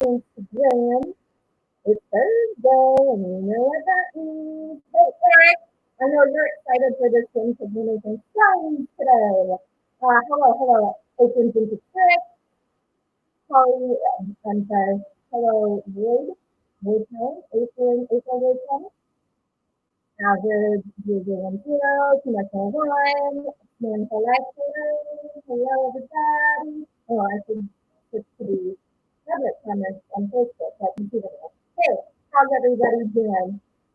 Instagram. It's Thursday, and you know what that means. Hey, Eric, I know you're excited for this one because we're making sounds today. Hello, Open into Trick, Holly, I'm sorry, hello, Woodtown, April Woodtown, Average, Zero, Too Much More One, Man for Life, hello, everybody. Oh, I should switch to the public comments on Facebook so I can see them. Hey, how's everybody doing?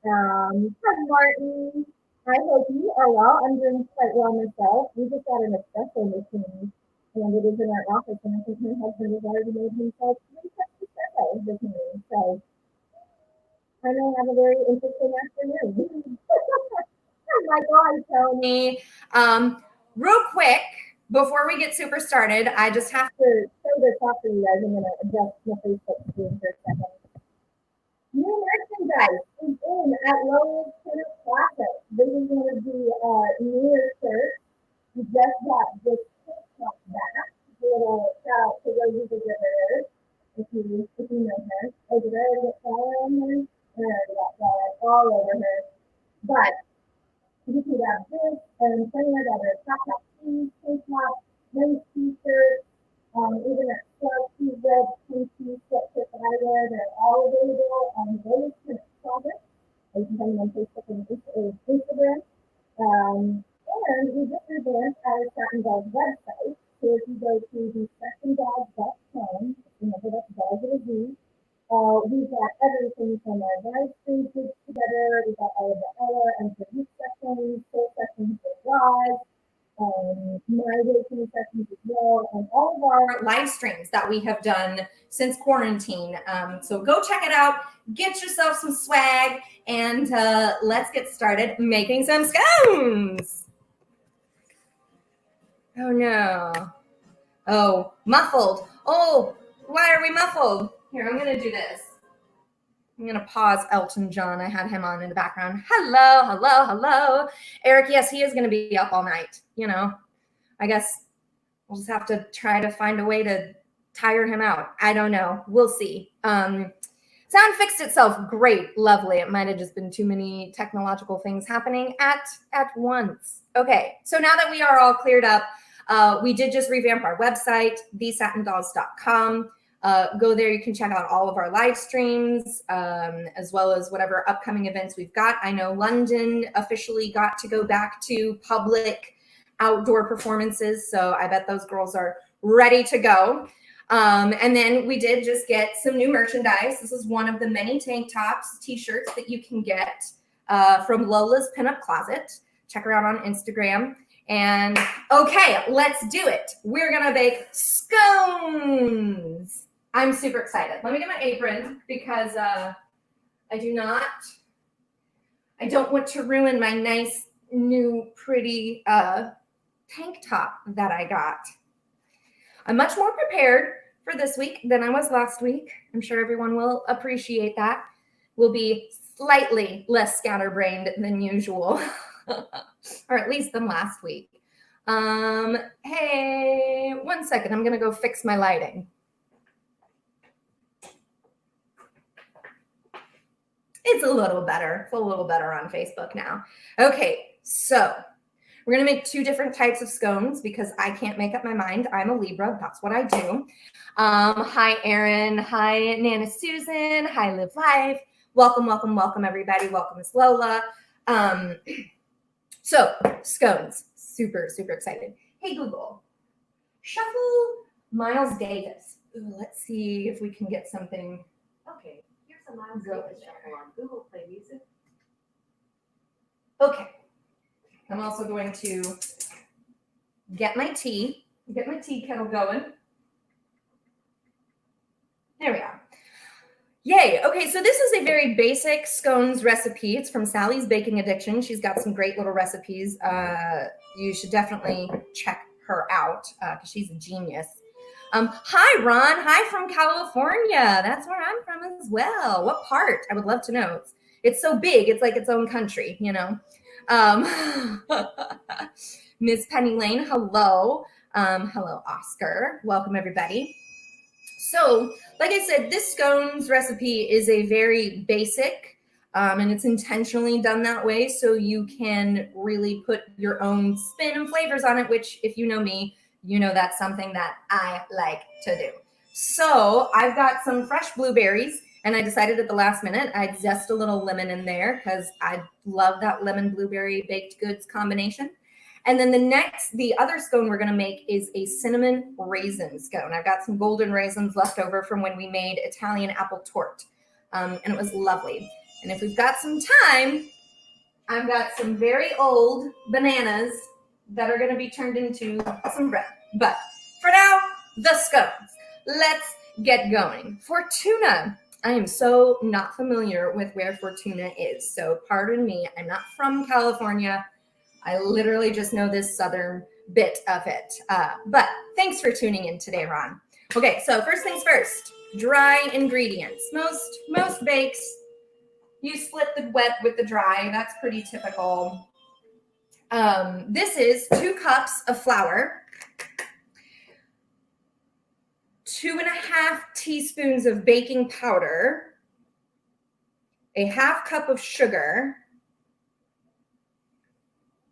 Hi, Martin. I hope you are well. I'm doing quite well myself. We just got an espresso machine, and it is in our office, and I think my husband has already made himself 3 cups of espresso this morning. So I know I have a very interesting afternoon. Hi, Michael. Hi, Tony. Real quick, before we get super started, I just have to show this off for you guys. I'm going to adjust my Facebook screen for a second. New merchandise is in at Lowe's Tennis Classic. This is one of the newer shirts. We just got this TikTok back. A little shout out to Rosie the River. If you know her. Over there, is it flower on her? There, we got flower all over her. But you can grab this and plenty of other top tees, tank tops, men's t-shirts, even a Chelsea red pinky sweatshirt that I wear. They're all available on those products. You can find them on Facebook and Instagram. And we just revamped our Satin Dolls website. So if you go to the sattindolls.com, remember that's dolls with a Z. We've got everything from our live streams together. We've got all of the Ella and Produce sessions, soul sessions for live, my awakening sessions as well, and all of our live streams that we have done since quarantine. So go check it out, get yourself some swag, and let's get started making some scones. Oh no. Oh, muffled. Oh, why are we muffled? Here, I'm going to do this. I'm going to pause Elton John. I had him on in the background. Hello. Eric, yes, he is going to be up all night. You know, I guess we'll just have to try to find a way to tire him out. I don't know. We'll see. Sound fixed itself. Great. Lovely. It might have just been too many technological things happening at once. Okay. So now that we are all cleared up, we did just revamp our website, thesattindolls.com. Go there. You can check out all of our live streams, as well as whatever upcoming events we've got. I know London officially got to go back to public outdoor performances, so I bet those girls are ready to go. And then we did just get some new merchandise. This is one of the many tank tops, t-shirts that you can get from Lola's Pinup Closet. Check her out on Instagram. And okay, let's do it. We're gonna bake scones. I'm super excited. Let me get my apron because I don't want to ruin my nice new pretty tank top that I got. I'm much more prepared for this week than I was last week. I'm sure everyone will appreciate that. We'll be slightly less scatterbrained than usual, or at least than last week. Hey, 1 second. I'm going to go fix my lighting. It's a little better. It's a little better on Facebook now. Okay, so we're going to make 2 different types of scones because I can't make up my mind. I'm a Libra. That's what I do. Hi, Erin. Hi, Nana Susan. Hi, Live Life. Welcome, everybody. Welcome, Miss Lola. So, scones. Super excited. Hey, Google. Shuffle Miles Davis. Ooh, let's see if we can get something. Okay. Here's a Miles Davis shuffle on Google Play Music. Okay. I'm also going to get my tea kettle going. There we are. Yay. Okay, so this is a very basic scones recipe. It's from Sally's Baking Addiction. She's got some great little recipes. You should definitely check her out because she's a genius. Hi, Ron. Hi from California. That's where I'm from as well. What part? I would love to know. It's so big. It's like its own country, you know. Miss Penny Lane, hello. Hello, Oscar. Welcome, everybody. So, like I said, this scones recipe is a very basic, and it's intentionally done that way so you can really put your own spin and flavors on it, which, if you know me, you know that's something that I like to do. So, I've got some fresh blueberries, and I decided at the last minute I'd zest a little lemon in there because I love that lemon blueberry baked goods combination. And then the other scone we're going to make is a cinnamon raisin scone. I've got some golden raisins left over from when we made Italian apple tort, and it was lovely. And if we've got some time, I've got some very old bananas that are going to be turned into some bread. But for now, the scones. Let's get going. Fortuna. I am so not familiar with where Fortuna is, so pardon me. I'm not from California. I literally just know this southern bit of it. But thanks for tuning in today, Ron. Okay, so first things first, dry ingredients. Most bakes, you split the wet with the dry. That's pretty typical. This is 2 cups of flour, 2.5 teaspoons of baking powder, a 1/2 cup of sugar,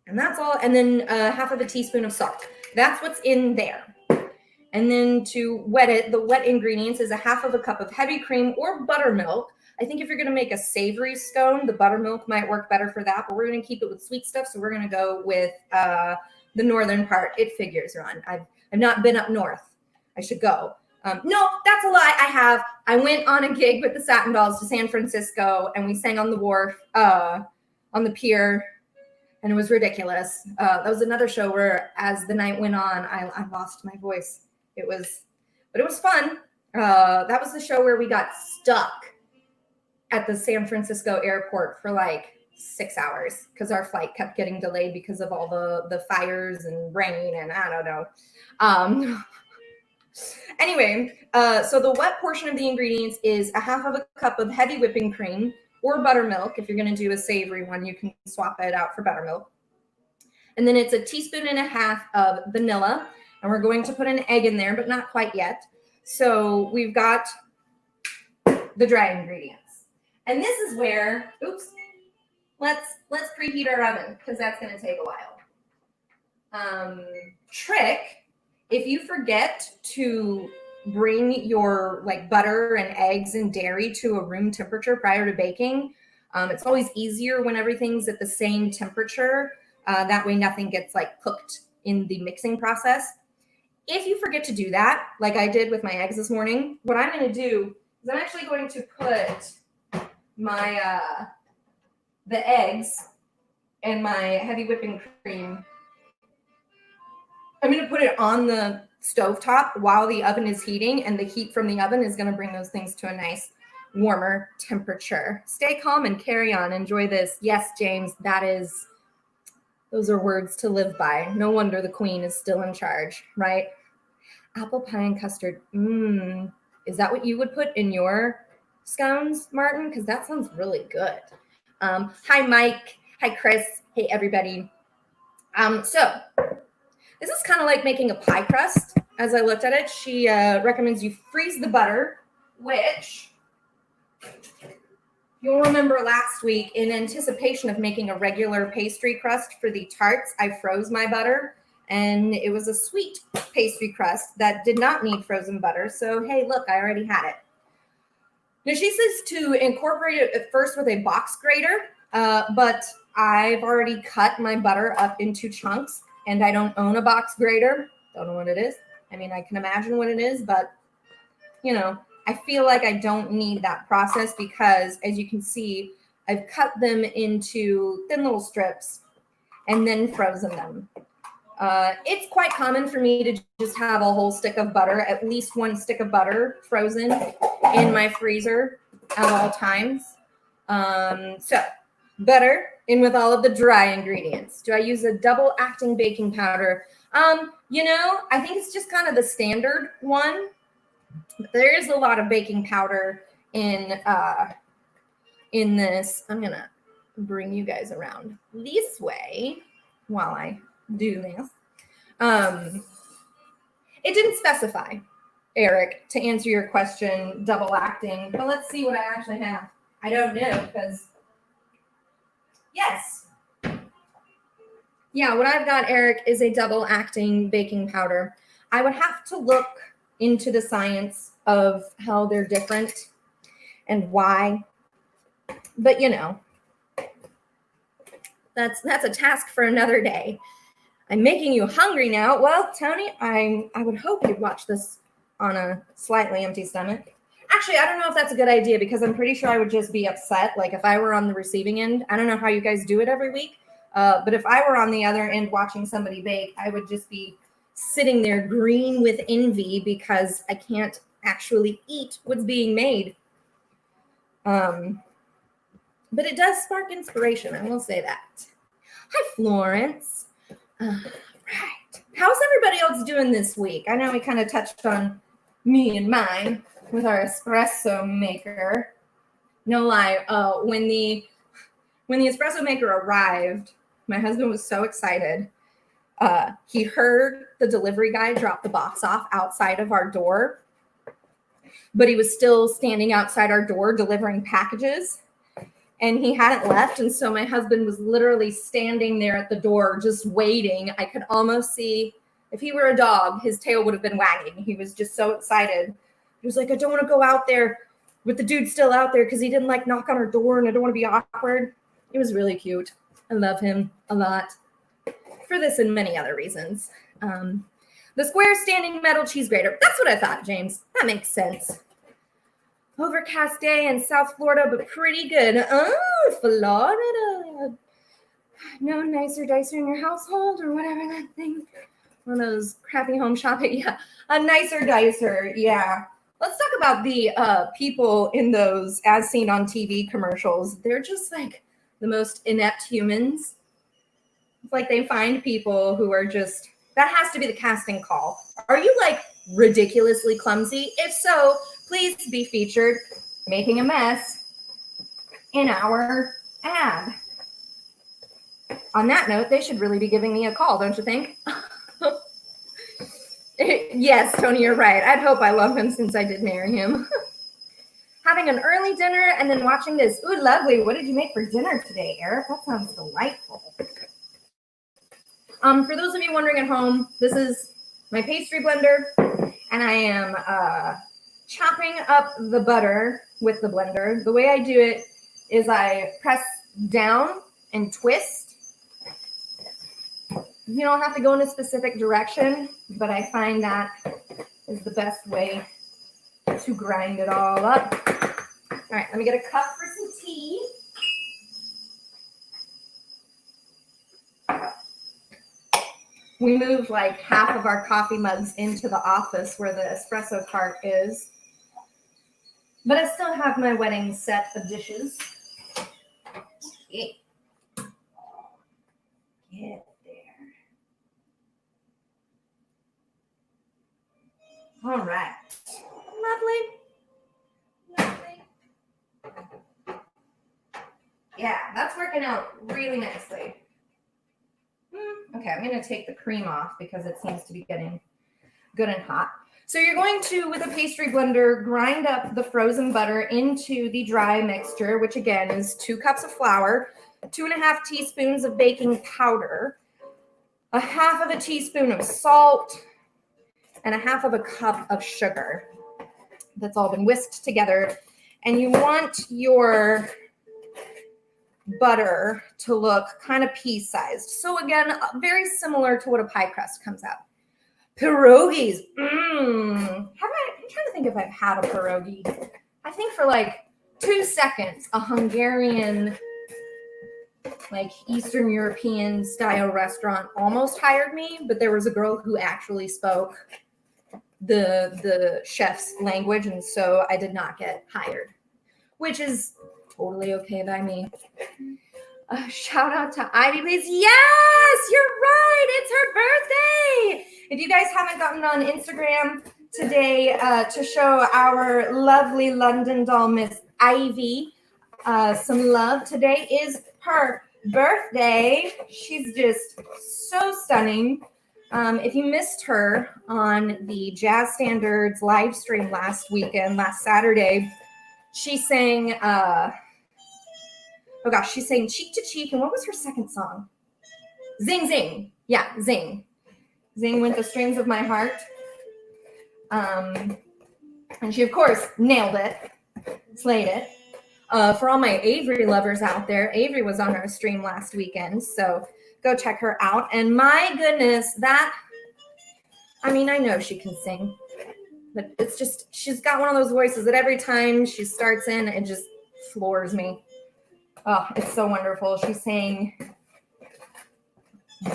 and that's all. And then 1/2 of a teaspoon of salt. That's what's in there. And then to wet it, the wet ingredients is a 1/2 of a cup of heavy cream or buttermilk. I think if you're going to make a savory scone, the buttermilk might work better for that, but we're going to keep it with sweet stuff. So we're going to go with the northern part. It figures, Ron. I've not been up north. I should go. No, that's a lie. I went on a gig with the Satin Dolls to San Francisco, and we sang on the wharf, on the pier. And it was ridiculous. That was another show where, as the night went on, I lost my voice. But it was fun. That was the show where we got stuck at the San Francisco airport for like 6 hours because our flight kept getting delayed because of all the fires and rain and I don't know. Anyway, so the wet portion of the ingredients is a 1/2 of a cup of heavy whipping cream or buttermilk. If you're going to do a savory one, you can swap it out for buttermilk. And then it's a 1.5 teaspoons of vanilla. And we're going to put an egg in there, but not quite yet. So we've got the dry ingredients. And this is where, let's preheat our oven because that's going to take a while. Trick, if you forget to bring your like butter and eggs and dairy to a room temperature prior to baking, it's always easier when everything's at the same temperature. That way nothing gets like cooked in the mixing process. If you forget to do that, like I did with my eggs this morning, what I'm going to do is I'm actually going to put my the eggs and my heavy whipping cream. I'm going to put it on the stovetop while the oven is heating, and the heat from the oven is going to bring those things to a nice warmer temperature. Stay calm and carry on. Enjoy this. Yes, James, those are words to live by. No wonder the queen is still in charge, right? Apple pie and custard. Is that what you would put in your scones, Martin? Because that sounds really good. Hi, Mike. Hi, Chris. Hey, everybody. So this is kind of like making a pie crust. As I looked at it, she recommends you freeze the butter, which you'll remember last week, in anticipation of making a regular pastry crust for the tarts, I froze my butter, and it was a sweet pastry crust that did not need frozen butter. So, hey, look, I already had it. Now, she says to incorporate it at first with a box grater, but I've already cut my butter up into chunks, and I don't own a box grater. Don't know what it is. I mean, I can imagine what it is, but, you know, I feel like I don't need that process because, as you can see, I've cut them into thin little strips and then frozen them. It's quite common for me to just have a whole stick of butter, at least one stick of butter frozen in my freezer at all times. So butter in with all of the dry ingredients. Do I use a double acting baking powder? You know, I think it's just kind of the standard one. But there is a lot of baking powder in this. I'm going to bring you guys around this way while I do this. It didn't specify. Eric, to answer your question, double acting. But let's see what I actually have. I don't know because, yes. Yeah, what I've got, Eric, is a double acting baking powder. I would have to look into the science of how they're different and why. But you know, that's a task for another day. I'm making you hungry now. Well, Tony, I would hope you'd watch this on a slightly empty stomach. Actually, I don't know if that's a good idea because I'm pretty sure I would just be upset. Like if I were on the receiving end, I don't know how you guys do it every week, but if I were on the other end watching somebody bake, I would just be sitting there green with envy because I can't actually eat what's being made. But it does spark inspiration, I will say that. Hi, Florence. Right. How's everybody else doing this week? I know we kind of touched on me and mine with our espresso maker. No lie, when the espresso maker arrived, my husband was so excited. He heard the delivery guy drop the box off outside of our door, but he was still standing outside our door delivering packages. And he hadn't left. And so my husband was literally standing there at the door just waiting. I could almost see, if he were a dog, his tail would have been wagging. He was just so excited. He was like, I don't want to go out there with the dude still out there because he didn't like knock on our door and I don't want to be awkward. It was really cute. I love him a lot for this and many other reasons. The square standing metal cheese grater. That's what I thought, James. That makes sense. Overcast day in South Florida, but pretty good. Oh, Florida. No nicer dicer in your household or whatever that thing. One of those crappy home shopping. Yeah, a nicer dicer. Yeah. Let's talk about the people in those as seen on TV commercials. They're just like the most inept humans. It's like they find people who are just, that has to be the casting call. Are you like ridiculously clumsy? If so, please be featured making a mess in our ad. On that note, they should really be giving me a call, don't you think? Yes, Tony, you're right. I'd hope I love him since I did marry him. Having an early dinner and then watching this. Ooh, lovely. What did you make for dinner today, Eric? That sounds delightful. For those of you wondering at home, this is my pastry blender, and I am chopping up the butter with the blender. The way I do it is I press down and twist. You don't have to go in a specific direction, but I find that is the best way to grind it all up. All right, let me get a cup for some tea. We moved like half of our coffee mugs into the office where the espresso cart is. But I still have my wedding set of dishes. Get there. All right. Lovely. Yeah, that's working out really nicely. Okay, I'm going to take the cream off because it seems to be getting good and hot. So you're going to, with a pastry blender, grind up the frozen butter into the dry mixture, which again is 2 cups of flour, 2.5 teaspoons of baking powder, 1/2 teaspoon of salt, and 1/2 cup of sugar. That's all been whisked together. And you want your butter to look kind of pea-sized. So again, very similar to what a pie crust comes out. Pierogies. I'm trying to think if I've had a pierogi. I think for like 2 seconds, a Hungarian, like Eastern European style restaurant almost hired me, but there was a girl who actually spoke the chef's language, and so I did not get hired, which is totally okay by me. Shout out to Ivy, please. Yes, you're right. It's her birthday. If you guys haven't gotten on Instagram today to show our lovely London doll, Miss Ivy, some love, today is her birthday. She's just so stunning. If you missed her on the Jazz Standards live stream last Saturday, she sang, she sang Cheek to Cheek. And what was her second song? Zing, Zing. Yeah, Zing. Zing with the strings of my heart. And she, of course, nailed it, slayed it. For all my Avery lovers out there, Avery was on our stream last weekend, so go check her out. And my goodness, I know she can sing, but it's just, she's got one of those voices that every time she starts in, it just floors me. Oh, it's so wonderful. She's saying,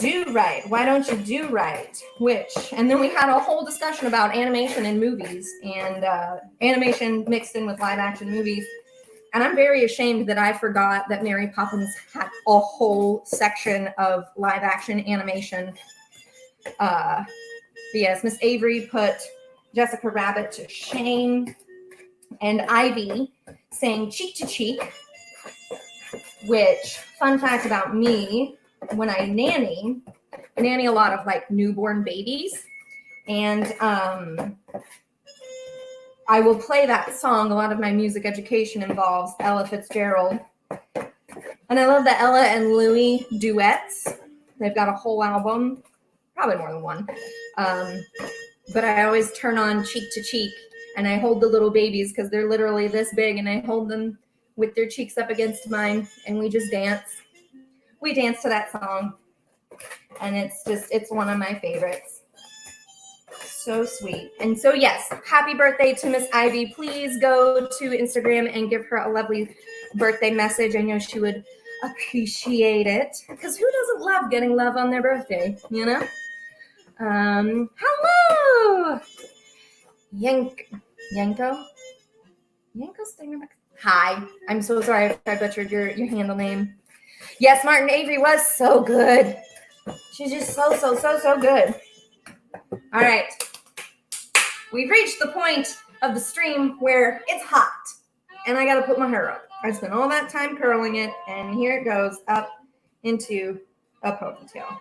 do right. Why don't you do right? And then we had a whole discussion about animation in movies and animation mixed in with live action movies. And I'm very ashamed that I forgot that Mary Poppins had a whole section of live action animation. But yes, Miss Avery put Jessica Rabbit to shame. And Ivy sang Cheek to Cheek, which, fun fact about me, when I nanny a lot of like newborn babies. And I will play that song. A lot of my music education involves Ella Fitzgerald. And I love the Ella and Louis duets. They've got a whole album, probably more than one. But I always turn on Cheek to Cheek, and I hold the little babies because they're literally this big, and I hold them with their cheeks up against mine, and we just dance. We dance to that song, and it's one of my favorites. So sweet. And so, yes, happy birthday to Miss Ivy. Please go to Instagram and give her a lovely birthday message. I know she would appreciate it, because who doesn't love getting love on their birthday, you know? Hello! Yanko Stinger. Hi. I'm so sorry if I butchered your handle name. Yes, Martin Avery was so good. She's just so good. All right. We've reached the point of the stream where it's hot, and I got to put my hair up. I spent all that time curling it, and here it goes up into a ponytail.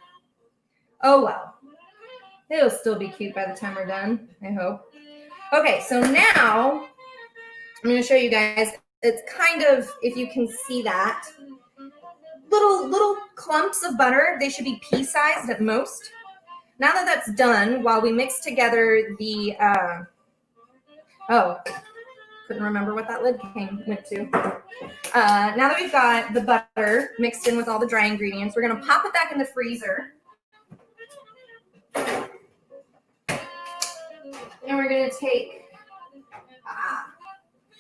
Oh, well. It'll still be cute by the time we're done, I hope. Okay, so now I'm going to show you guys. It's kind of, if you can see that, little clumps of butter. They should be pea-sized at most. Now that that's done, while we mix together the, couldn't remember what that lid went to. Now that we've got the butter mixed in with all the dry ingredients, we're going to pop it back in the freezer. And we're going to take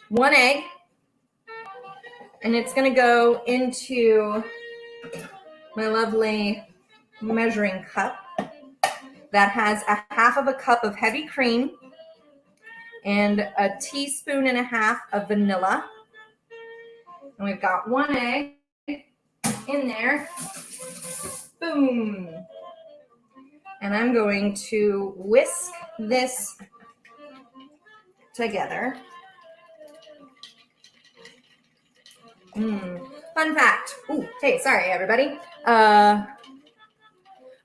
1 egg, and it's going to go into my lovely measuring cup that has 1/2 cup of heavy cream and 1.5 teaspoons of vanilla. And we've got 1 egg in there. Boom. And I'm going to whisk this together. Fun fact. Hey, sorry, everybody.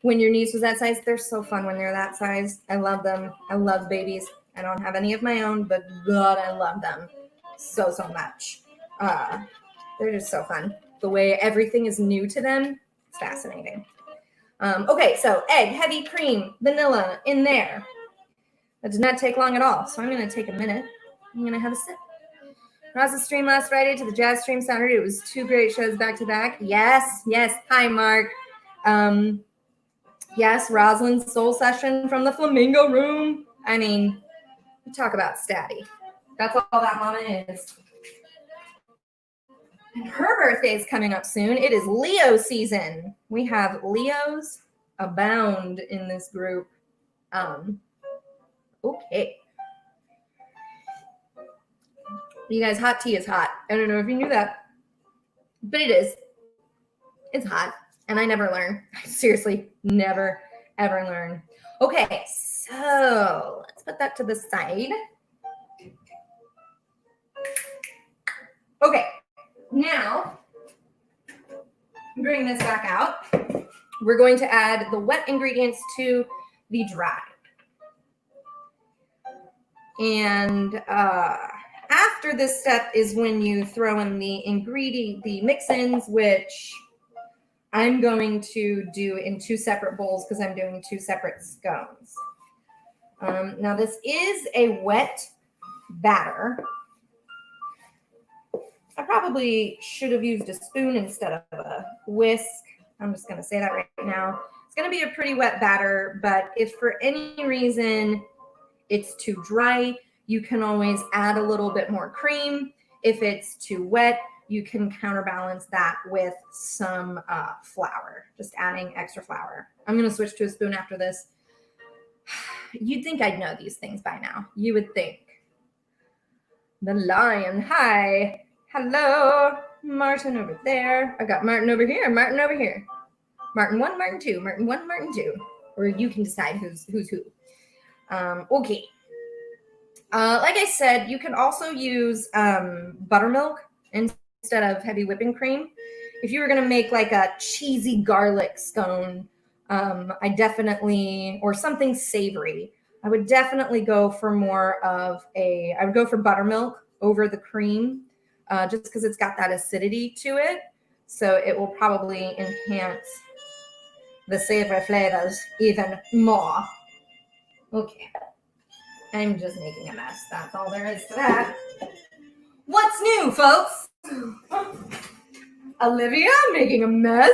When your niece was that size, they're so fun when they're that size. I love them. I love babies. I don't have any of my own, but God, I love them so much. They're just so fun. The way everything is new to them, it's fascinating. Okay, so egg, heavy cream, vanilla in there. That did not take long at all, so I'm going to take a minute. I'm going to have a sip. Ross's stream last Friday to the Jazz stream Saturday. It was 2 great shows back to back. Yes. Hi, Mark. Yes, Rosalind's soul session from the Flamingo Room. I mean, you talk about statty. That's all that mama is. And her birthday is coming up soon. It is Leo season. We have Leos abound in this group. Okay. You guys, hot tea is hot. I don't know if you knew that, but it is. It's hot, and I never learn. I seriously never, ever learn. Okay, so let's put that to the side. Okay, now bring this back out. We're going to add the wet ingredients to the dry. And after this step is when you throw in the mix-ins, which I'm going to do in 2 separate bowls because I'm doing 2 separate scones. Now this is a wet batter. I probably should have used a spoon instead of a whisk. I'm just going to say that right now. It's going to be a pretty wet batter, but if for any reason it's too dry, you can always add a little bit more cream. If it's too wet, you can counterbalance that with some flour, just adding extra flour. I'm going to switch to a spoon after this. You'd think I'd know these things by now. You would think. The lion, hi. Hello. Martin over there. I've got Martin over here, Martin over here. Martin 1, Martin 2, Martin 1, Martin 2. Or you can decide who's who. Okay. Like I said, you can also use buttermilk instead of heavy whipping cream. If you were going to make like a cheesy garlic scone, I definitely, or something savory, I would definitely go for I would go for buttermilk over the cream, just because it's got that acidity to it. So it will probably enhance the savory flavors even more. Okay. I'm just making a mess. That's all there is to that. What's new, folks? Olivia making a mess?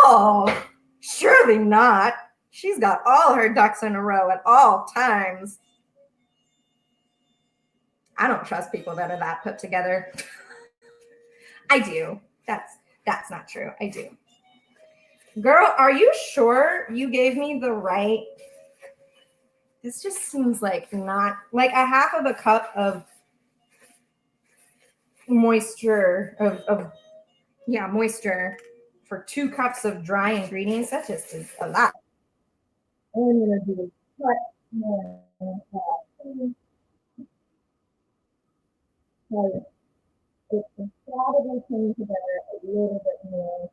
No, surely not. She's got all her ducks in a row at all times. I don't trust people that are that put together. I do. That's not true. I do. Girl, are you sure you gave me the right? This just seems like not like a half of a cup of moisture moisture for 2 cups of dry ingredients. That just is a lot. I'm going to do cut more. It's probably coming together a little bit more.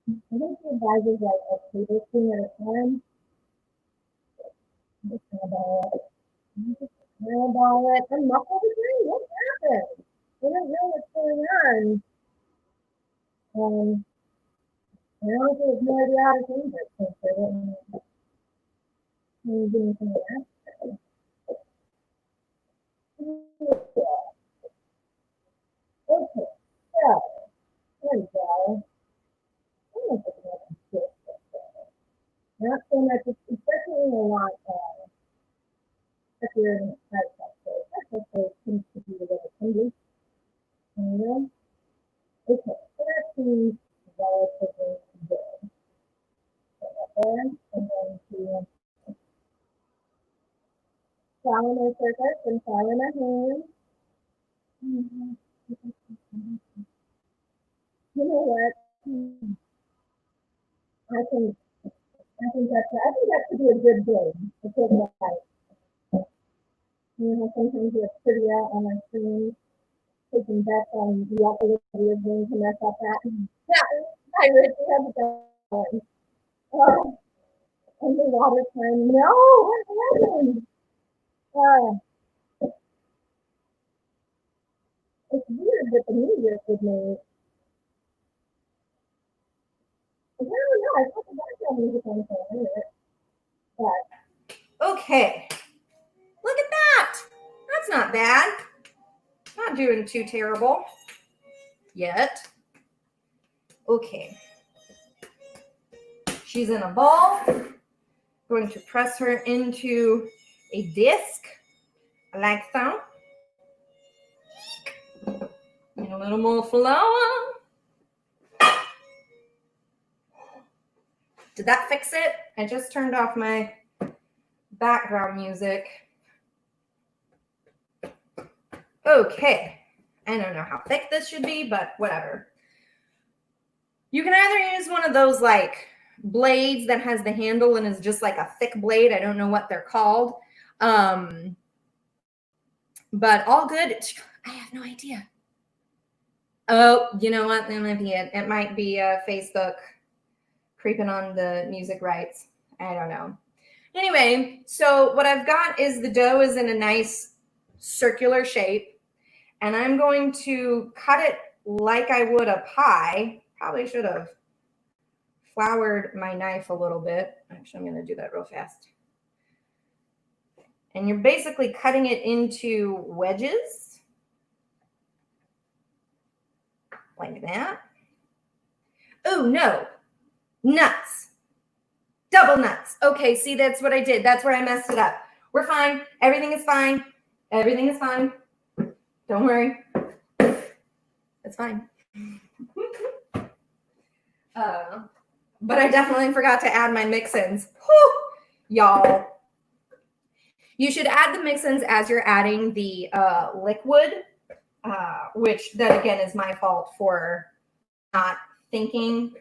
I think the advisor's like a tablespoon at a time. I'm just going to ball it. I'm muffled again. What happened? I don't know what's going on. I honestly have no idea how to change it since I don't know. Can you give me some of that? Okay, so there we go. Not so much, it's definitely a lot trickier than it starts out. So that seems to be the way it can be. Anyway, okay, so that seems relatively good. So there, and then to flour my surface and flour my hands. You know what? I think that could be a good thing. A good night. Sometimes it's pretty out on our screen, taking bets on what Olivia is going to mess up at. I really have done. Underwater time. No, what happened? It's weird that the New Year's with me. I don't know. I thought the background music on the it. But okay. Look at that. That's not bad. Not doing too terrible yet. Okay. She's in a ball. Going to press her into a disc like so. And a little more flour. Did that fix it? I just turned off my background music. Okay. I don't know how thick this should be, but whatever. You can either use one of those like blades that has the handle and is just like a thick blade. I don't know what they're called. But all good. I have no idea. Oh, you know what? That might be it. It might be Facebook creeping on the music rights. I don't know. Anyway, so what I've got is the dough is in a nice circular shape, and I'm going to cut it like I would a pie. Probably should have floured my knife a little bit. Actually, I'm going to do that real fast. And you're basically cutting it into wedges like that. Oh, no, nuts, double nuts. Okay, see, that's what I did. That's where I messed it up. We're fine. Everything is fine. Everything is fine. Don't worry. It's fine. But I definitely forgot to add my mix-ins. Y'all. You should add the mix-ins as you're adding the liquid, which that again is my fault for not thinking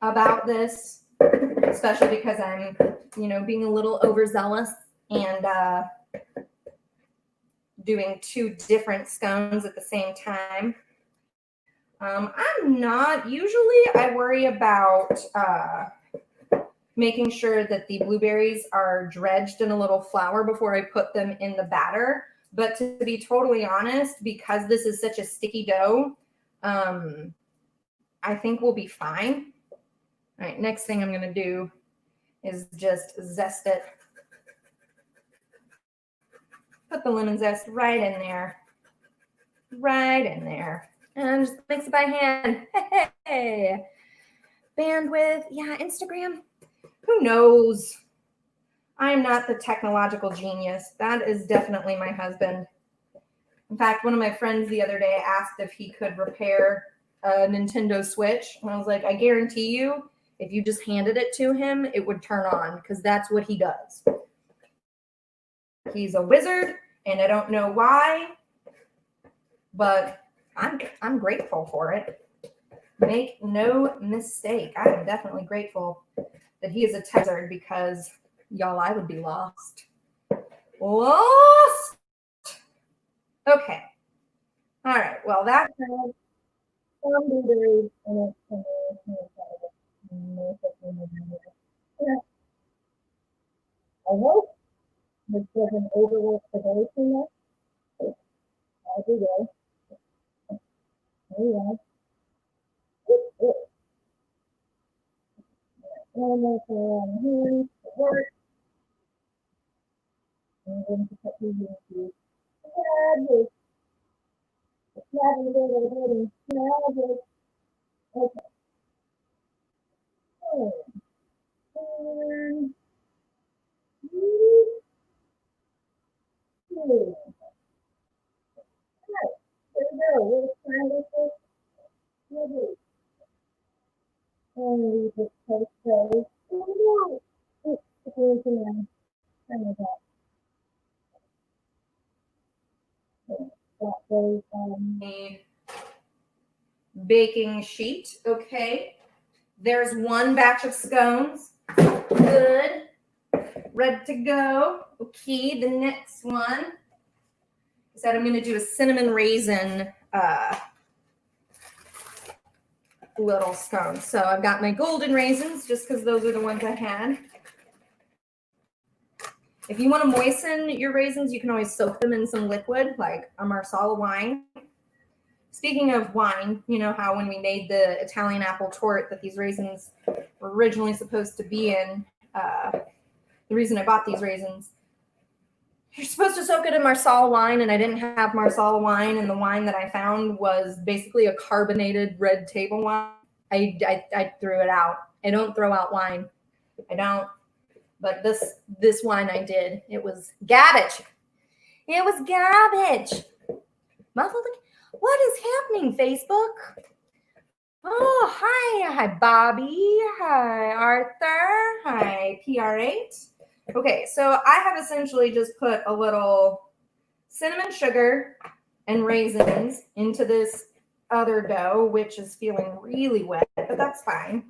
about this, especially because I'm, being a little overzealous and doing 2 different scones at the same time. I'm not, usually I worry about making sure that the blueberries are dredged in a little flour before I put them in the batter. But to be totally honest, because this is such a sticky dough, I think we'll be fine. All right, next thing I'm going to do is just zest it. Put the lemon zest right in there. Right in there. And just mix it by hand. Hey. Bandwidth. Yeah, Instagram. Who knows? I am not the technological genius. That is definitely my husband. In fact, one of my friends the other day asked if he could repair a Nintendo Switch. And I was like, I guarantee you, if you just handed it to him, it would turn on because that's what he does. He's a wizard, and I don't know why, but I'm grateful for it. Make no mistake. I am definitely grateful that he is a tech wizard because, y'all, I would be lost. Lost! Okay. All right. Well, that's some blueberries in it. I hope this doesn't overwork the dough too much. I'll do this. There you go. And then around here to work. I'm going to put these into cabbage. Cabbage over the building. Cabbage. Okay. And okay. There we go. We'll try this. And we just take those. Oh, no. It's going to turn it up. Got those, a baking sheet. Okay. There's one batch of scones. Good. Ready to go. Okay, the next one is that I'm going to do a cinnamon raisin little scone. So I've got my golden raisins just because those are the ones I had. If you want to moisten your raisins, you can always soak them in some liquid, like a Marsala wine. Speaking of wine, you know how when we made the Italian apple tort that these raisins were originally supposed to be in. The reason I bought these raisins, you're supposed to soak it in Marsala wine, and I didn't have Marsala wine, and the wine that I found was basically a carbonated red table wine. I threw it out. I don't throw out wine. I don't. But this wine I did. It was garbage. It was garbage. Muffled. What is happening, Facebook? Oh, hi. Hi, Bobby. Hi, Arthur. Hi, PR8. Okay, so I have essentially just put a little cinnamon sugar and raisins into this other dough, which is feeling really wet, but that's fine.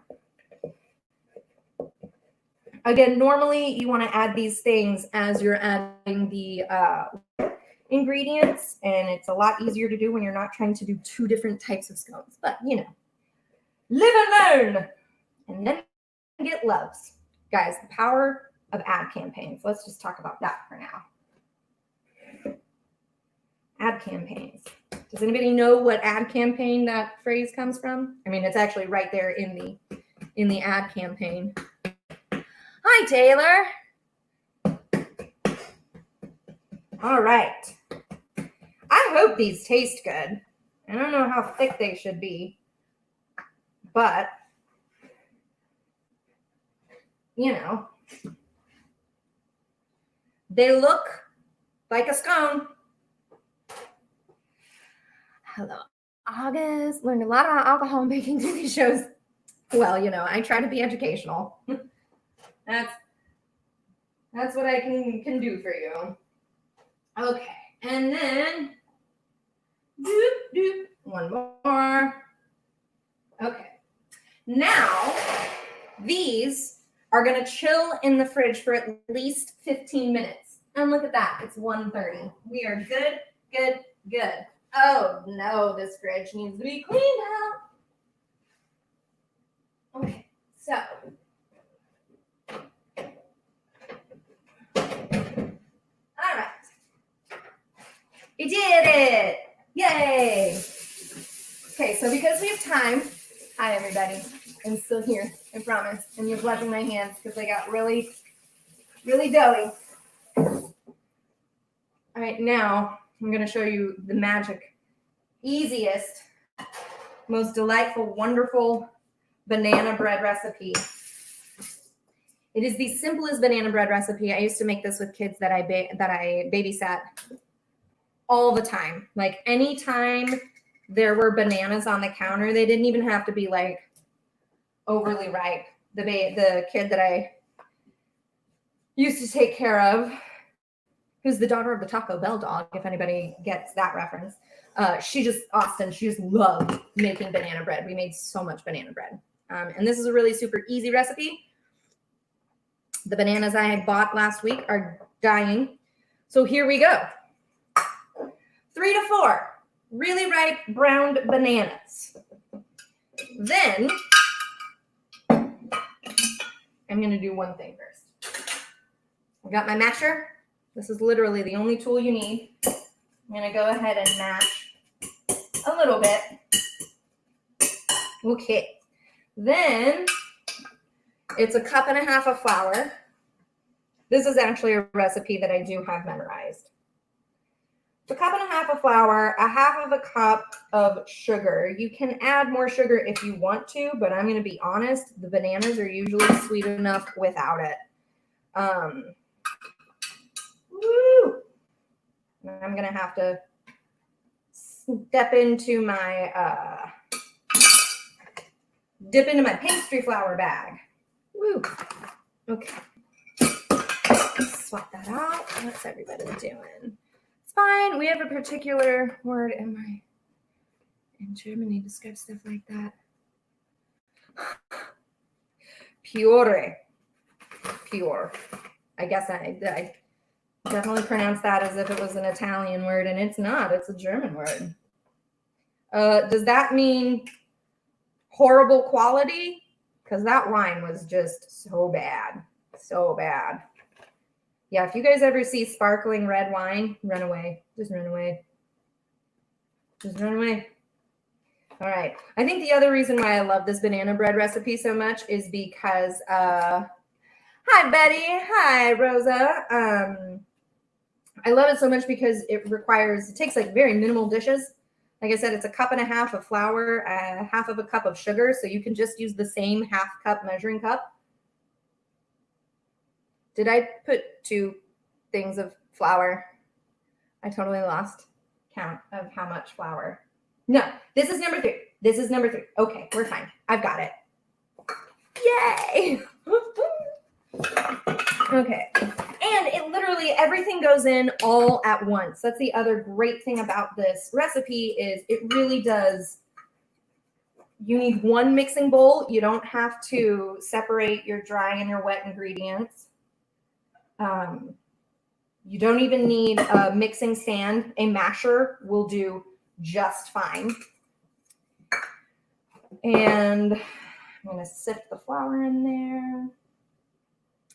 Again, normally you want to add these things as you're adding the ingredients, and it's a lot easier to do when you're not trying to do 2 different types of scones. But, live and learn. and then get loves. Guys, the power of ad campaigns. Let's just talk about that for now. Ad campaigns. Does anybody know what ad campaign that phrase comes from? I mean, it's actually right there in the ad campaign. Hi, Taylor. All right. I hope these taste good. I don't know how thick they should be, but you know, they look like a scone. Hello, August. Learned a lot about alcohol and baking TV shows. Well, you know, I try to be educational. That's what I can do for you. Okay, and then one more. Okay, now these are gonna chill in the fridge for at least 15 minutes. And look at that, it's 1:30. We are good, good, good. Oh no, this fridge needs to be cleaned out. Okay, so all right. We did it! Yay! Okay, so because we have time, hi everybody. I'm still here, I promise. And you're watching my hands because they got really, really doughy. All right, now I'm going to show you the magic, easiest, most delightful, wonderful banana bread recipe. It is the simplest banana bread recipe. I used to make this with kids that I babysat all the time. Like anytime there were bananas on the counter, they didn't even have to be like overly ripe. The kid that I used to take care of, who's the daughter of the Taco Bell dog, if anybody gets that reference, she just loved making banana bread. We made so much banana bread. And this is a really super easy recipe. The bananas I had bought last week are dying. So here we go. 3 to 4 really ripe browned bananas. Then I'm going to do one thing first. I got my masher. This is literally the only tool you need. I'm going to go ahead and mash a little bit. Okay. Then it's 1.5 cups of flour. This is actually a recipe that I do have memorized. It's 1.5 cups of flour, 1/2 cup of sugar. You can add more sugar if you want to, but I'm going to be honest, the bananas are usually sweet enough without it. Woo! I'm going to have to step into my dip into my pastry flour bag. Woo! Okay. Swap that out. What's everybody doing? It's fine. We have a particular word in Germany to describe stuff like that. Pure. Pure. I guess I definitely pronounce that as if it was an Italian word, and it's not. It's a German word. Does that mean horrible quality? Because that wine was just so bad. So bad. Yeah, if you guys ever see sparkling red wine, run away. Just run away. Just run away. All right. I think the other reason why I love this banana bread recipe so much is because, hi, Betty. Hi, Rosa. I love it so much because it takes like very minimal dishes. Like I said, it's 1.5 cups of flour, 1/2 cup of sugar. So you can just use the same 1/2 cup measuring cup. Did I put 2 things of flour? I totally lost count of how much flour. No, this is number 3. This is number 3. Okay, we're fine. I've got it. Yay! Okay. And it literally, everything goes in all at once. That's the other great thing about this recipe is it really does. You need one mixing bowl. You don't have to separate your dry and your wet ingredients. You don't even need a mixing stand. A masher will do just fine. And I'm going to sift the flour in there.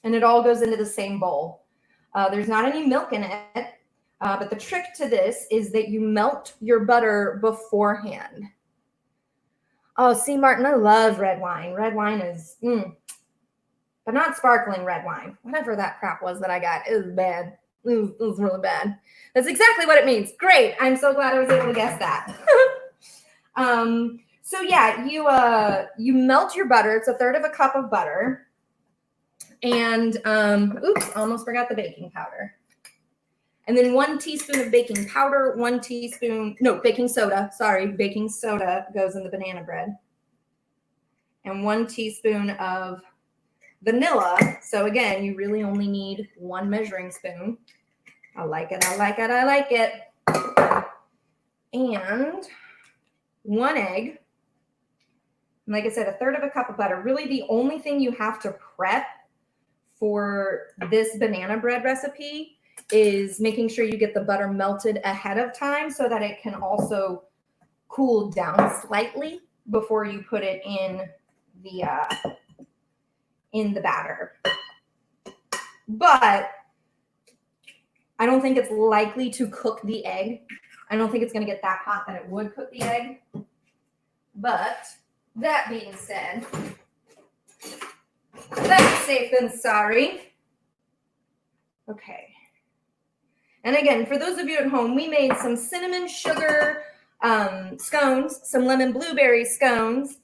And it all goes into the same bowl. There's not any milk in it, but the trick to this is that you melt your butter beforehand. Oh, see, Martin, I love red wine. Red wine is, but not sparkling red wine. Whatever that crap was that I got, it was bad. It was really bad. That's exactly what it means. Great. I'm so glad I was able to guess that. So yeah, you melt your butter. It's 1/3 cup of butter. And oops, almost forgot the baking powder. And then 1 teaspoon of baking powder, baking soda. Sorry, baking soda goes in the banana bread. And 1 teaspoon of vanilla. So again, you really only need 1 measuring spoon. I like it, I like it, I like it. And 1 egg. And like I said, 1/3 cup of butter. Really the only thing you have to prep for this banana bread recipe is making sure you get the butter melted ahead of time so that it can also cool down slightly before you put it in the batter. But I don't think it's likely to cook the egg. I don't think it's going to get that hot that it would cook the egg. But that being said, better safe than sorry. Okay. And again, for those of you at home, we made some cinnamon sugar scones, some lemon blueberry scones,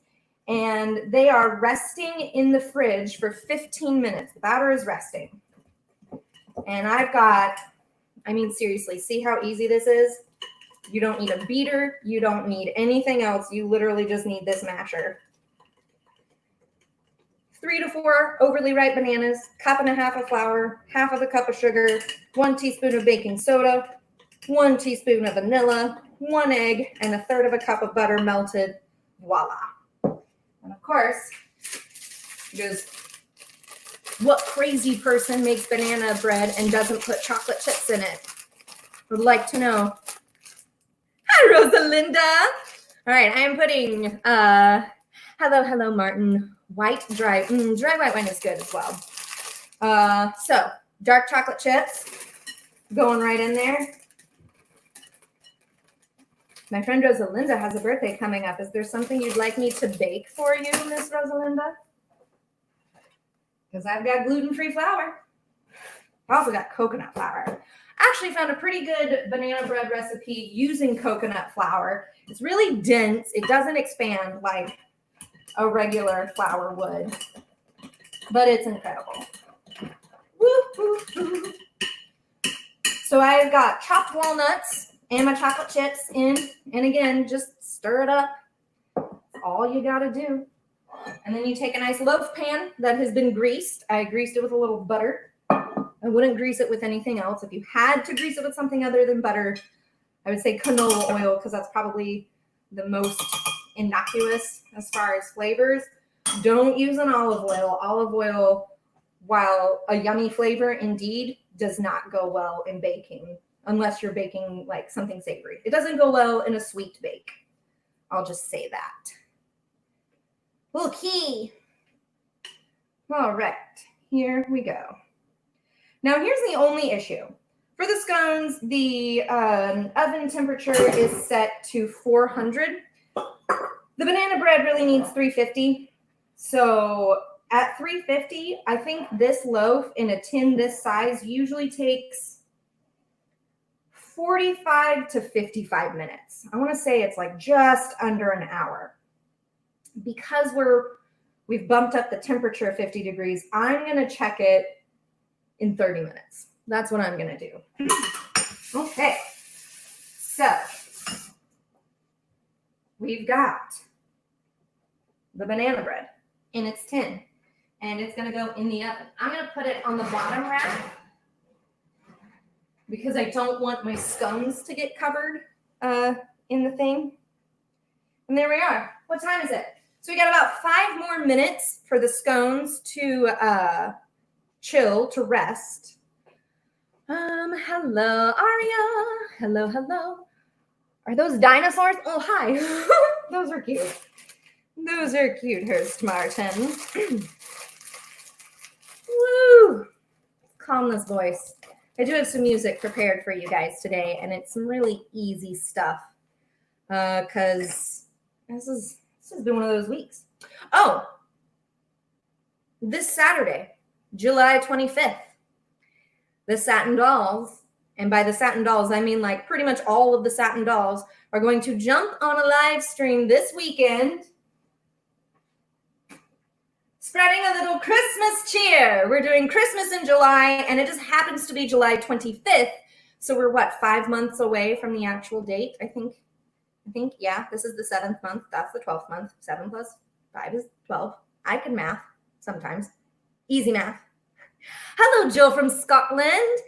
and they are resting in the fridge for 15 minutes. The batter is resting. And I've got, I mean, seriously, see how easy this is? You don't need a beater. You don't need anything else. You literally just need this masher. 3 to 4 overly ripe bananas, 1.5 cups of flour, 1/2 cup of sugar, 1 teaspoon of baking soda, 1 teaspoon of vanilla, 1 egg, and 1/3 cup of butter melted. Voila. And of course, just what crazy person makes banana bread and doesn't put chocolate chips in it? Would like to know. Hi, Rosalinda. All right, I am putting, hello, Martin. Dry white wine is good as well. So dark chocolate chips going right in there. My friend Rosalinda has a birthday coming up. Is there something you'd like me to bake for you, Miss Rosalinda? Because I've got gluten-free flour. I also got coconut flour. Actually found a pretty good banana bread recipe using coconut flour. It's really dense. It doesn't expand like a regular flour would, but it's incredible. Woo, woo, woo. So I've got chopped walnuts and my chocolate chips in, and again, just stir it up. That's all you got to do. And then you take a nice loaf pan that has been greased. I greased it with a little butter. I wouldn't grease it with anything else. If you had to grease it with something other than butter, I would say canola oil, because that's probably the most innocuous as far as flavors. Don't use an olive oil. Olive oil, while a yummy flavor indeed, does not go well in baking unless you're baking like something savory. It doesn't go well in a sweet bake. I'll just say that. Okay. All right, here we go. Now here's the only issue. For the scones, the oven temperature is set to 400. The banana bread really needs 350. So at 350, I think this loaf in a tin this size usually takes 45 to 55 minutes. I want to say it's like just under an hour. Because we've bumped up the temperature 50 degrees, I'm going to check it in 30 minutes. That's what I'm going to do. Okay. So we've got the banana bread in its tin, and it's going to go in the oven. I'm going to put it on the bottom rack because I don't want my scones to get covered in the thing. And there we are. What time is it? So we got about 5 more minutes for the scones to chill, to rest. Hello, Aria. Hello. Are those dinosaurs? Oh, hi. Those are cute. Those are cute, Hurst Martin. Woo! Calm this voice. I do have some music prepared for you guys today, and it's some really easy stuff. Because this has been one of those weeks. Oh, this Saturday, July 25th, the Satin Dolls, and by the Satin Dolls, I mean like pretty much all of the Satin Dolls, are going to jump on a live stream this weekend, spreading a little Christmas cheer. We're doing Christmas in July, and it just happens to be July 25th. So we're what, 5 months away from the actual date, I think, yeah, this is the 7th month. That's the 12th month. 7 plus 5 is 12. I can math sometimes. Easy math. Hello, Jill from Scotland.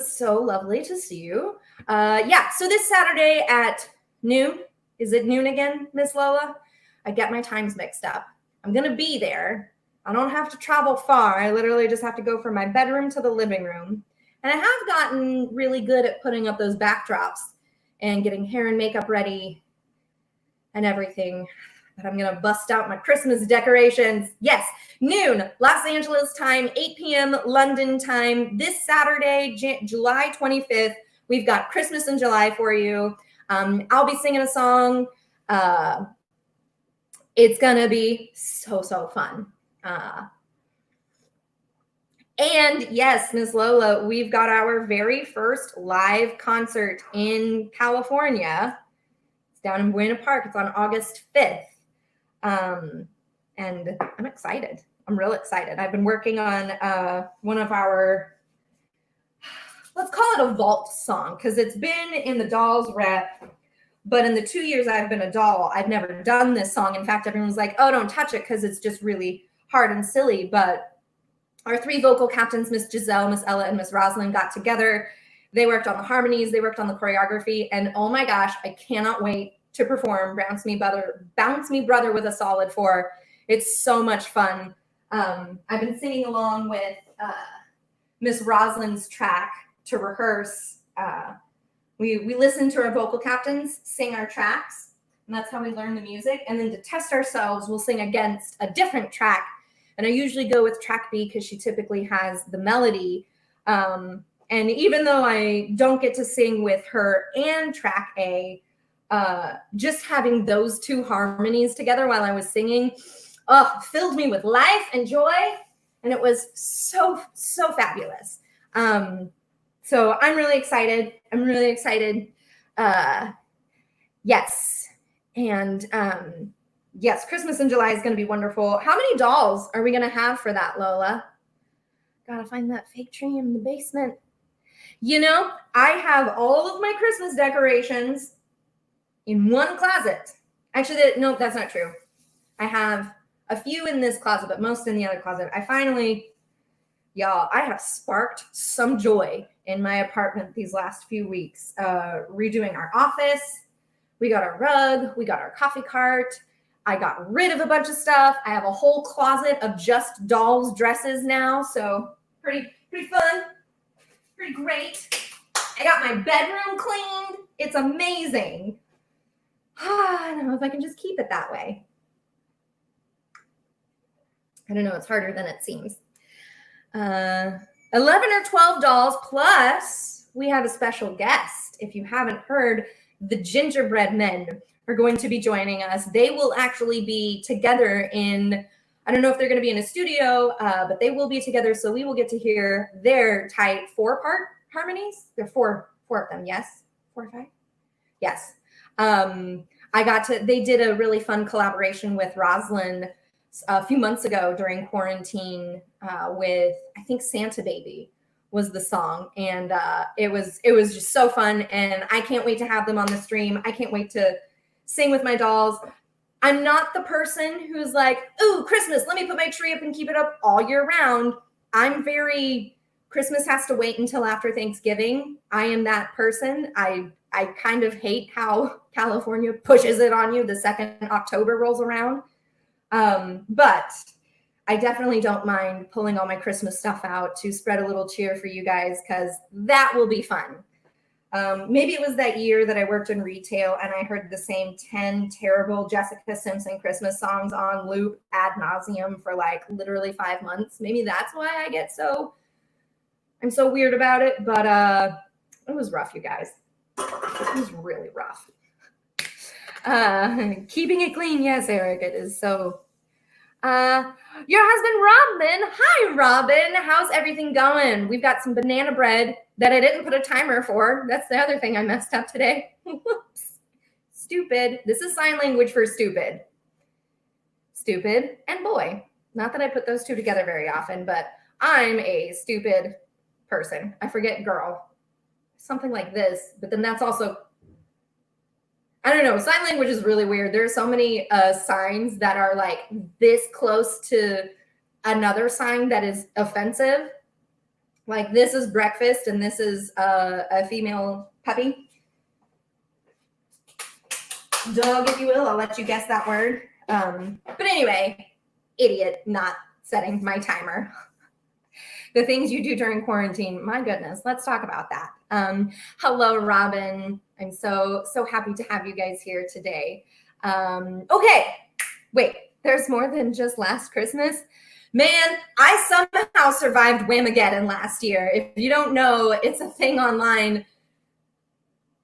So lovely to see you. Yeah, so this Saturday at noon. Is it noon again, Miss Lola? I get my times mixed up. I'm going to be there. I don't have to travel far. I literally just have to go from my bedroom to the living room. And I have gotten really good at putting up those backdrops and getting hair and makeup ready and everything. But I'm going to bust out my Christmas decorations. Yes, noon, Los Angeles time, 8 p.m. London time. This Saturday, July 25th, we've got Christmas in July for you. I'll be singing a song. It's going to be so fun. And yes, Miss Lola, we've got our very first live concert in California. It's down in Buena Park. It's on August 5th. And I'm excited. I'm real excited. I've been working on one of our, let's call it a vault song, because it's been in the Dolls rep, but in the 2 years I've been a doll, I've never done this song. In fact, everyone's like, oh, don't touch it because it's just really hard and silly. But our 3 vocal captains, Miss Giselle, Miss Ella, and Miss Rosalind, got together. They worked on the harmonies. They worked on the choreography. And oh my gosh, I cannot wait to perform Bounce Me Brother with a Solid 4. It's so much fun. I've been singing along with Miss Rosalind's track to rehearse. We listen to our vocal captains sing our tracks, and that's how we learn the music. And then to test ourselves, we'll sing against a different track. And I usually go with track B because she typically has the melody. And even though I don't get to sing with her and track A, just having those 2 harmonies together while I was singing filled me with life and joy. And it was so fabulous. So I'm really excited. Yes. And yes, Christmas in July is going to be wonderful. How many dolls are we going to have for that, Lola? Gotta find that fake tree in the basement. You know, I have all of my Christmas decorations in one closet. Actually, no, that's not true. I have a few in this closet, but most in the other closet. Y'all, I have sparked some joy in my apartment these last few weeks. Redoing our office. We got our rug. We got our coffee cart. I got rid of a bunch of stuff. I have a whole closet of just dolls' dresses now. So pretty fun. Pretty great. I got my bedroom cleaned. It's amazing. I don't know if I can just keep it that way. I don't know. It's harder than it seems. 11 or 12 dolls, plus we have a special guest. If you haven't heard, the Gingerbread Men are going to be joining us. They will actually be together in, I don't know if they're going to be in a studio, but they will be together. So we will get to hear their tight 4-part harmonies. There are four of them. Yes. 4 or 5. Yes. They did a really fun collaboration with Rosalind a few months ago during quarantine with, I think, Santa Baby was the song. And it was just so fun. And I can't wait to have them on the stream. I can't wait to sing with my dolls. I'm not the person who's like, ooh, Christmas, let me put my tree up and keep it up all year round. Christmas has to wait until after Thanksgiving. I am that person. I kind of hate how California pushes it on you the second October rolls around. But I definitely don't mind pulling all my Christmas stuff out to spread a little cheer for you guys, because that will be fun. Maybe it was that year that I worked in retail and I heard the same 10 terrible Jessica Simpson Christmas songs on loop ad nauseum for like literally 5 months. Maybe that's why I'm so weird about it, but it was rough, you guys. It was really rough. Keeping it clean, yes, Eric, it is so. Your husband Robin. Hi, Robin. How's everything going? We've got some banana bread that I didn't put a timer for. That's the other thing I messed up today. Whoops. Stupid. This is sign language for stupid. Stupid and boy. Not that I put those two together very often, but I'm a stupid person. I forget girl. Something like this, but then that's also, I don't know. Sign language is really weird. There are so many signs that are like this close to another sign that is offensive. Like this is breakfast and this is a female puppy. Dog, if you will. I'll let you guess that word. But anyway, idiot, not setting my timer. The things you do during quarantine. My goodness, let's talk about that. Hello, Robin. I'm so happy to have you guys here today. Okay, wait, there's more than just last Christmas. Man, I somehow survived Whamageddon last year. If you don't know, it's a thing online.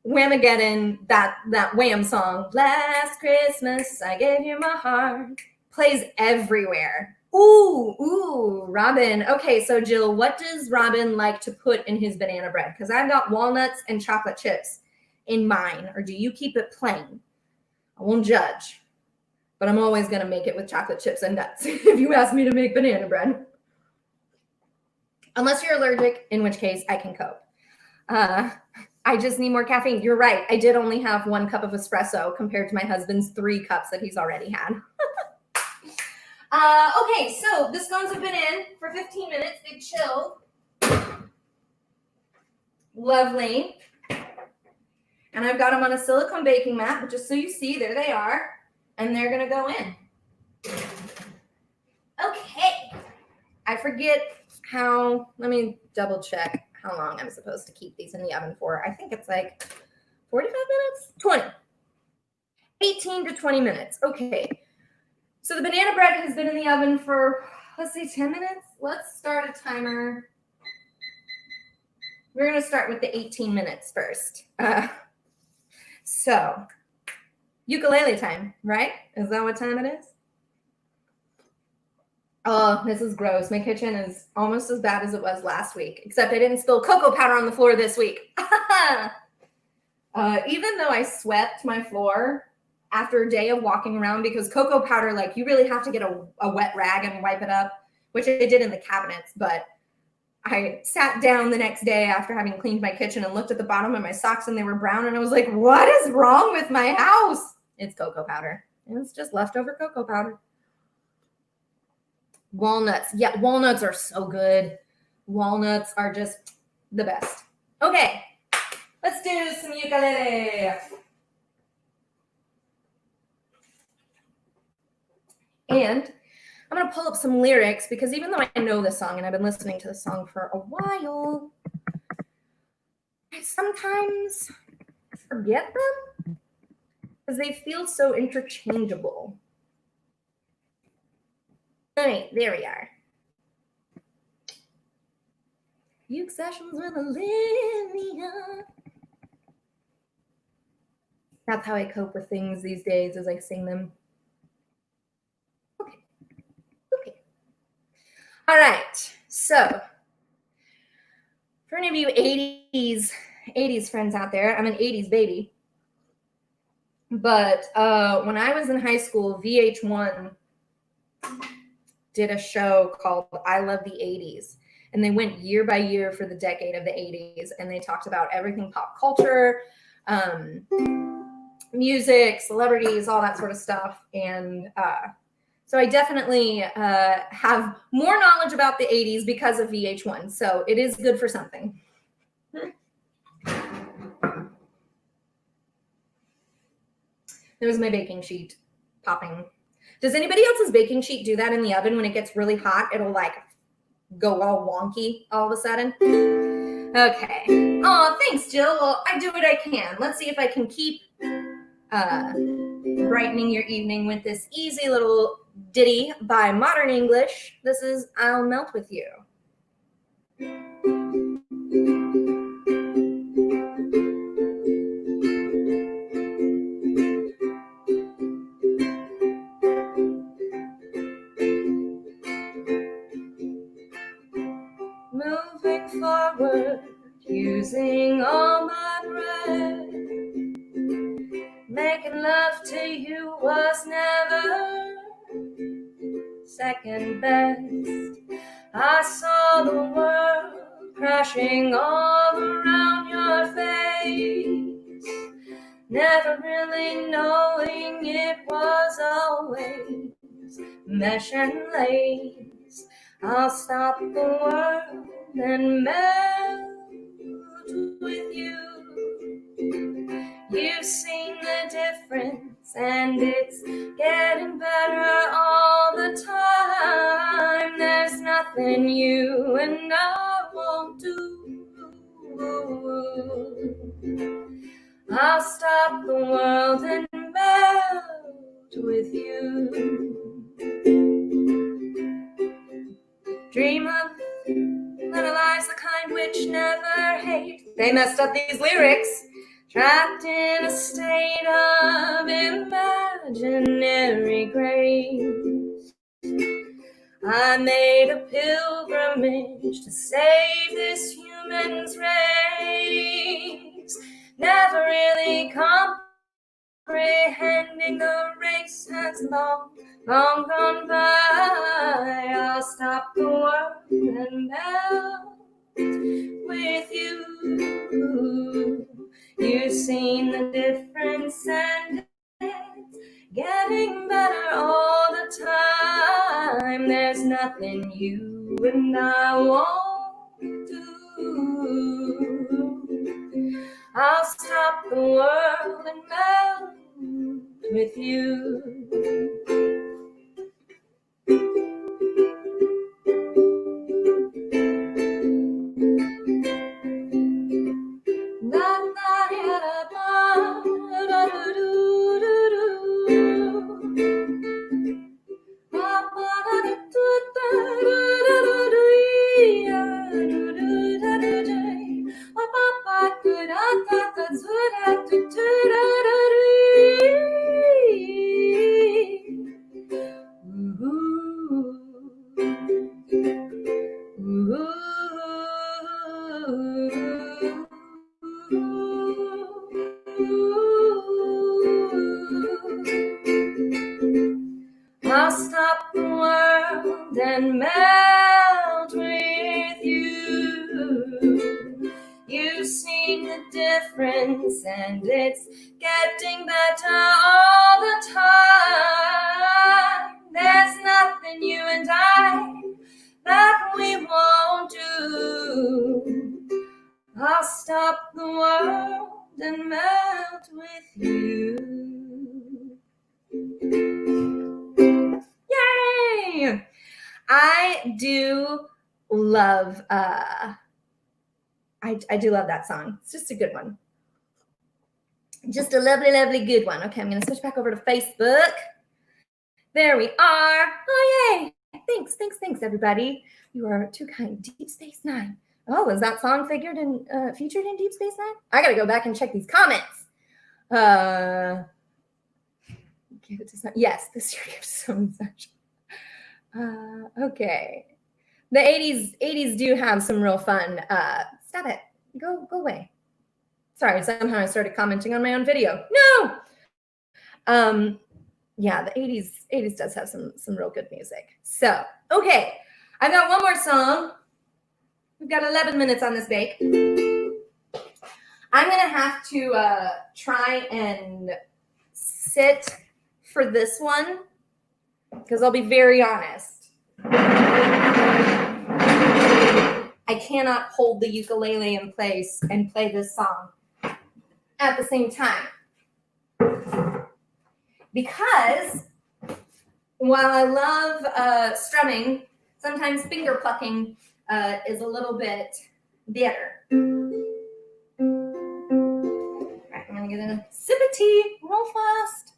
Whamageddon, that Wham song, Last Christmas, I gave you my heart, plays everywhere. Ooh, Robin. Okay, so Jill, what does Robin like to put in his banana bread? Because I've got walnuts and chocolate chips in mine. Or do you keep it plain? I won't judge, but I'm always going to make it with chocolate chips and nuts if you ask me to make banana bread. Unless you're allergic, in which case I can cope. I just need more caffeine. You're right. I did only have 1 cup of espresso compared to my husband's 3 cups that he's already had. Okay, so the scones have been in for 15 minutes. They've chilled. Lovely. And I've got them on a silicone baking mat, but just so you see, there they are. And they're going to go in. Okay. I forget let me double check how long I'm supposed to keep these in the oven for. I think it's like 45 minutes? 20. 18 to 20 minutes. Okay. So the banana bread has been in the oven for, let's say, 10 minutes. Let's start a timer. We're going to start with the 18 minutes first. So, ukulele time, right? Is that what time it is? Oh, this is gross. My kitchen is almost as bad as it was last week, except I didn't spill cocoa powder on the floor this week. Even though I swept my floor after a day of walking around, because cocoa powder, like, you really have to get a wet rag and wipe it up, which I did in the cabinets. But I sat down the next day after having cleaned my kitchen and looked at the bottom of my socks and they were brown. And I was like, what is wrong with my house? It's cocoa powder. It's just leftover cocoa powder. Walnuts. Yeah, walnuts are so good. Walnuts are just the best. Okay, let's do some ukulele. And I'm going to pull up some lyrics because even though I know this song and I've been listening to the song for a while, I sometimes forget them because they feel so interchangeable. All right, there we are. Uke sessions with Olivia. That's how I cope with things these days, as I sing them. Okay. All right. So, for any of you 80s friends out there, I'm an 80s baby. But when I was in high school, VH1 did a show called I Love the 80s. And they went year by year for the decade of the 80s. And they talked about everything pop culture, music, celebrities, all that sort of stuff. And so I definitely have more knowledge about the 80s because of VH1. So it is good for something. There's my baking sheet popping. Does anybody else's baking sheet do that in the oven when it gets really hot? It'll like go all wonky all of a sudden. Okay. Oh, thanks, Jill. Well, I do what I can. Let's see if I can keep brightening your evening with this easy little ditty by Modern English. This is I'll Melt With You. Moving forward, using all my breath. Making love to you was never second best. I saw the world crashing all around your face, never really knowing it was always mesh and lace. I'll stop the world and melt with you. You've seen the difference, and it's getting better all the time. There's nothing you and I won't do. I'll stop the world and melt with you. Dream of little lives, the kind which never hate. They messed up these lyrics. Trapped in a state of imaginary grace. I made a pilgrimage to save this human's race. Never really comprehending the race has long gone by. I'll stop the world and melt with you. You've seen the difference, and it's getting better all the time. There's nothing you and I won't do. I'll stop the world and melt with you. I'll stop the world and melt with you. You've seen the difference, and it's getting better all the time. There's nothing you and I that we won't do. I'll stop the world and melt with you. Yay! I do love I do love that song. It's just a good one. Just a lovely, lovely good one. Okay, I'm gonna switch back over to Facebook. There we are. Oh yay! Thanks, everybody. You are too kind. Deep Space Nine. Oh, was that song featured in Deep Space Nine? I gotta go back and check these comments. Give it to some. Yes, this year gives so much. Okay. The 80s do have some real fun. Stop it. Go away. Sorry, somehow I started commenting on my own video. No. Yeah, the 80s does have some real good music. So, okay. I've got one more song. We've got 11 minutes on this bake. I'm going to have to try and sit for this one because I'll be very honest. I cannot hold the ukulele in place and play this song at the same time. Because while I love strumming, sometimes finger plucking is a little bit better. Right, I'm gonna get a sip of tea real fast.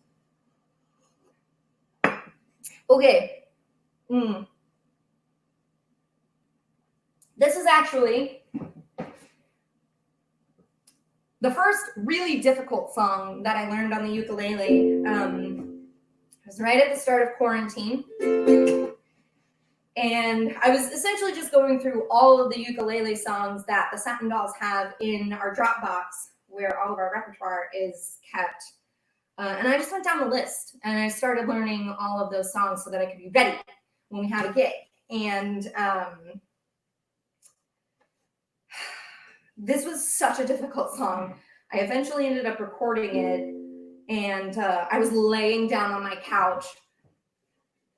Okay. This is actually the first really difficult song that I learned on the ukulele. It was right at the start of quarantine. And I was essentially just going through all of the ukulele songs that the Satin Dolls have in our Dropbox, where all of our repertoire is kept. And I just went down the list and I started learning all of those songs so that I could be ready when we had a gig. And this was such a difficult song. I eventually ended up recording it, and I was laying down on my couch,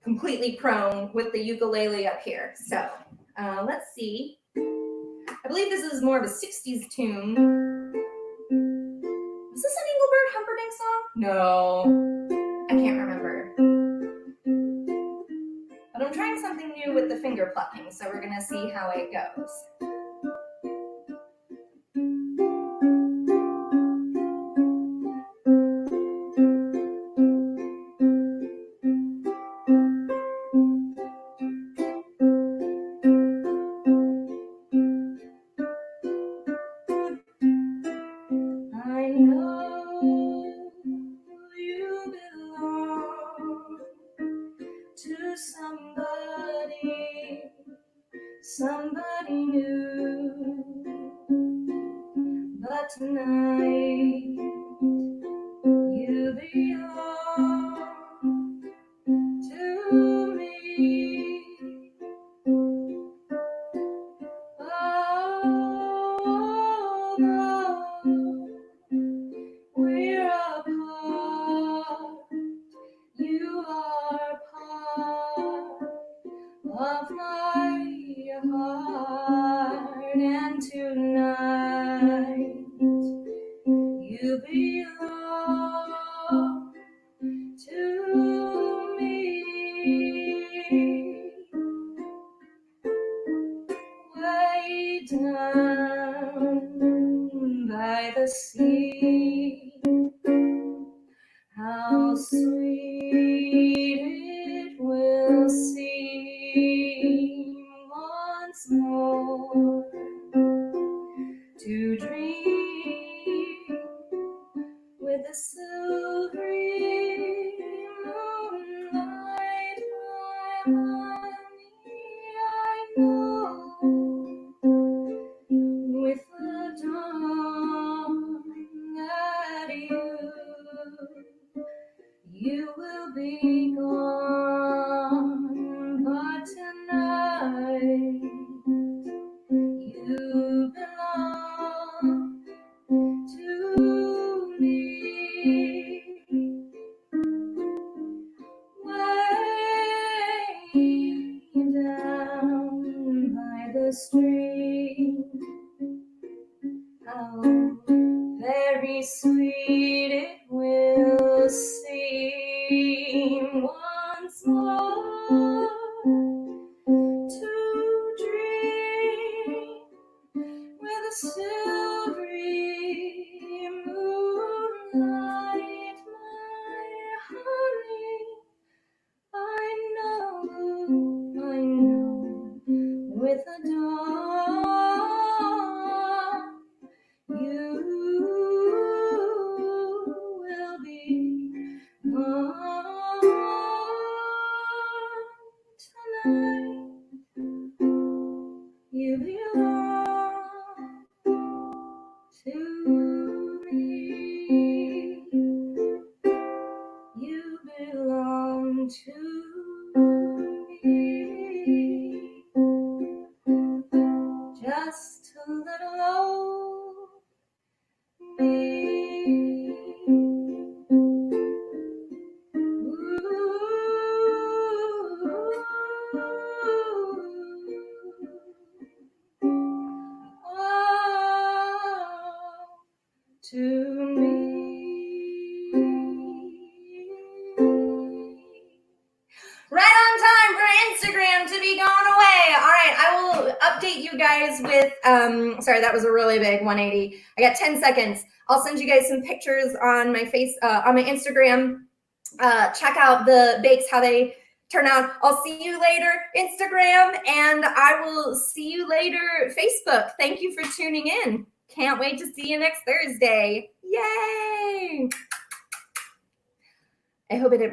completely prone with the ukulele up here. So let's see. I believe this is more of a 60s tune. Was this an Engelbert Humperdinck song? No, I can't remember. But I'm trying something new with the finger plucking, so we're gonna see how it goes. I know you belong to somebody new, but tonight you belong to me. Although we're apart, you are part of my heart, and tonight you belong to me. Way down by the sea, how sweet it will seem once more to dream with the silvery moonlight by me. I know with the dawn that you will be gone, but tonight you belong to me. Way down by the stream, how very sweet it will seem once more will update you guys with, sorry, that was a really big 180. I got 10 seconds. I'll send you guys some pictures on my on my Instagram. Check out the bakes, how they turn out. I'll see you later, Instagram, and I will see you later, Facebook. Thank you for tuning in. Can't wait to see you next Thursday. Yay! I hope it